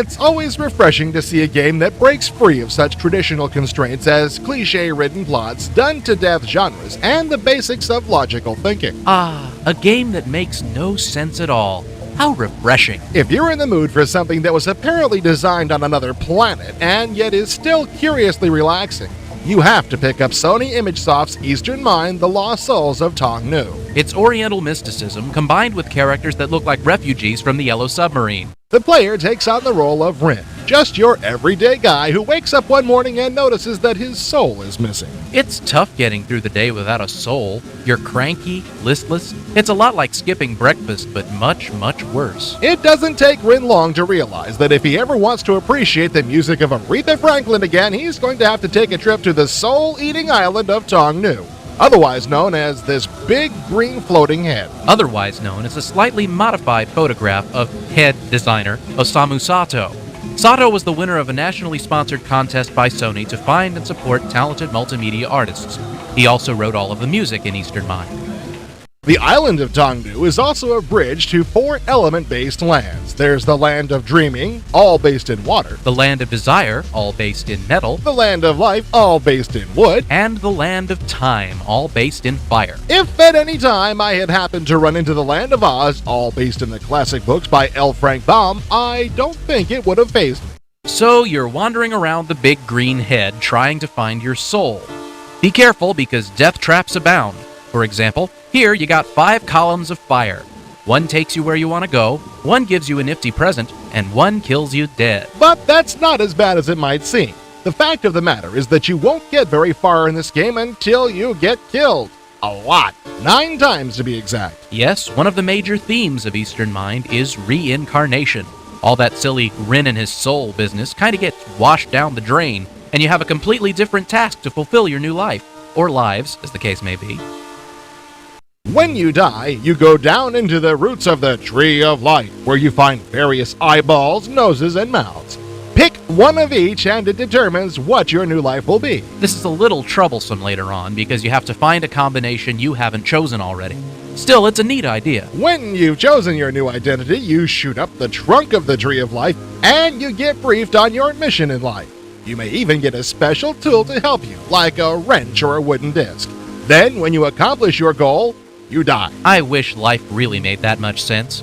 It's always refreshing to see a game that breaks free of such traditional constraints as cliché-ridden plots, done-to-death genres, and the basics of logical thinking. Ah, a game that makes no sense at all. How refreshing. If you're in the mood for something that was apparently designed on another planet and yet is still curiously relaxing, you have to pick up Sony ImageSoft's Eastern Mind: The Lost Souls of Tong Nu. It's Oriental mysticism combined with characters that look like refugees from the Yellow Submarine. The player takes on the role of Rin, just your everyday guy who wakes up one morning and notices that his soul is missing. It's tough getting through the day without a soul. You're cranky, listless. It's a lot like skipping breakfast, but much, much worse. It doesn't take Rin long to realize that if he ever wants to appreciate the music of Aretha Franklin again, he's going to have to take a trip to the soul-eating island of Tong Nu, otherwise known as this big green floating head. Otherwise known as a slightly modified photograph of head designer Osamu Sato. Sato was the winner of a nationally sponsored contest by Sony to find and support talented multimedia artists. He also wrote all of the music in Eastern Mind. The island of Tong Nu is also a bridge to 4 element-based lands. There's the Land of Dreaming, all based in water. The Land of Desire, all based in metal. The Land of Life, all based in wood. And the Land of Time, all based in fire. If at any time I had happened to run into the Land of Oz, all based in the classic books by L. Frank Baum, I don't think it would have fazed me. So you're wandering around the big green head trying to find your soul. Be careful because death traps abound. For example, here you got 5 columns of fire. One takes you where you want to go, one gives you a nifty present, and one kills you dead. But that's not as bad as it might seem. The fact of the matter is that you won't get very far in this game until you get killed. A lot. 9 times to be exact. Yes, one of the major themes of Eastern Mind is reincarnation. All that silly Rin and his soul business kind of gets washed down the drain, and you have a completely different task to fulfill your new life. Or lives, as the case may be. When you die, you go down into the roots of the Tree of Life, where you find various eyeballs, noses, and mouths. Pick one of each and it determines what your new life will be. This is a little troublesome later on because you have to find a combination you haven't chosen already. Still, it's a neat idea. When you've chosen your new identity, you shoot up the trunk of the Tree of Life and you get briefed on your mission in life. You may even get a special tool to help you, like a wrench or a wooden disc. Then, when you accomplish your goal, you die. I wish life really made that much sense.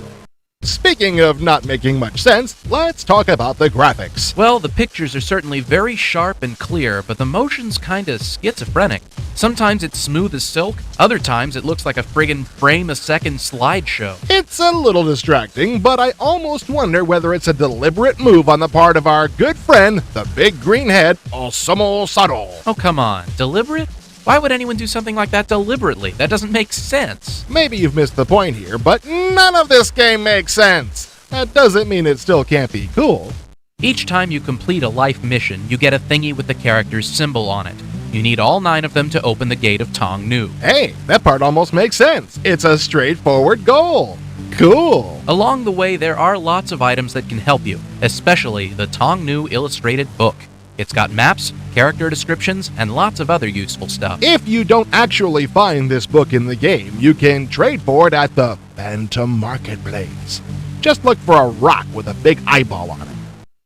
Speaking of not making much sense, let's talk about the graphics. Well, the pictures are certainly very sharp and clear, but the motion's kinda schizophrenic. Sometimes it's smooth as silk, other times it looks like a friggin' frame-a-second slideshow. It's a little distracting, but I almost wonder whether it's a deliberate move on the part of our good friend, the big green head, Osamu Sato. Oh, come on. Deliberate? Why would anyone do something like that deliberately? That doesn't make sense. Maybe you've missed the point here, but none of this game makes sense. That doesn't mean it still can't be cool. Each time you complete a life mission, you get a thingy with the character's symbol on it. You need all 9 of them to open the gate of Tong Nu. Hey, that part almost makes sense. It's a straightforward goal. Cool. Along the way, there are lots of items that can help you, especially the Tong Nu illustrated book. It's got maps, character descriptions, and lots of other useful stuff. If you don't actually find this book in the game, you can trade for it at the Phantom Marketplace. Just look for a rock with a big eyeball on it.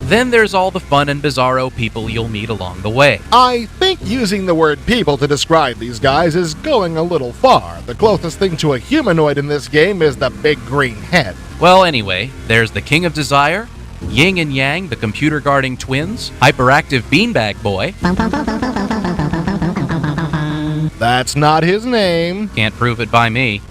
Then there's all the fun and bizarro people you'll meet along the way. I think using the word people to describe these guys is going a little far. The closest thing to a humanoid in this game is the big green head. Well, anyway, there's the King of Desire, Yin and Yang, the computer guarding twins, hyperactive beanbag boy. That's not his name. Can't prove it by me.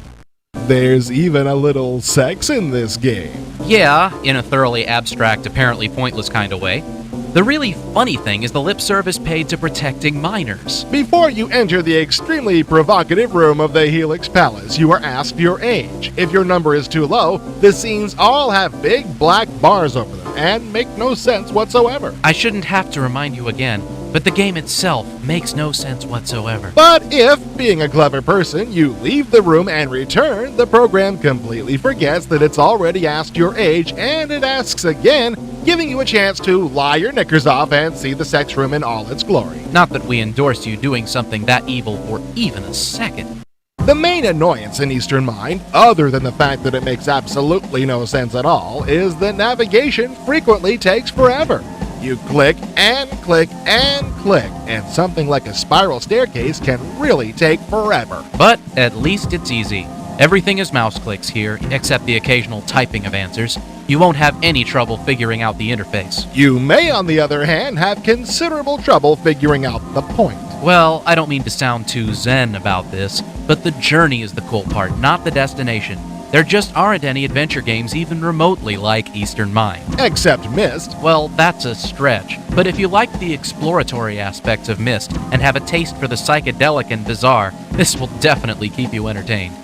There's even a little sex in this game. Yeah, in a thoroughly abstract, apparently pointless kind of way. The really funny thing is the lip service paid to protecting minors. Before you enter the extremely provocative room of the Helix Palace, you are asked your age. If your number is too low, the scenes all have big black bars over them and make no sense whatsoever. I shouldn't have to remind you again, but the game itself makes no sense whatsoever. But if, being a clever person, you leave the room and return, the program completely forgets that it's already asked your age and it asks again, giving you a chance to lie your knickers off and see the sex room in all its glory. Not that we endorse you doing something that evil for even a second. The main annoyance in Eastern Mind, other than the fact that it makes absolutely no sense at all, is that navigation frequently takes forever. You click and click and click, and something like a spiral staircase can really take forever. But at least it's easy. Everything is mouse clicks here, except the occasional typing of answers. You won't have any trouble figuring out the interface. You may, on the other hand, have considerable trouble figuring out the point. Well, I don't mean to sound too zen about this, but the journey is the cool part, not the destination. There just aren't any adventure games even remotely like Eastern Mind. Except Myst. Well, that's a stretch. But if you like the exploratory aspects of Myst and have a taste for the psychedelic and bizarre, this will definitely keep you entertained.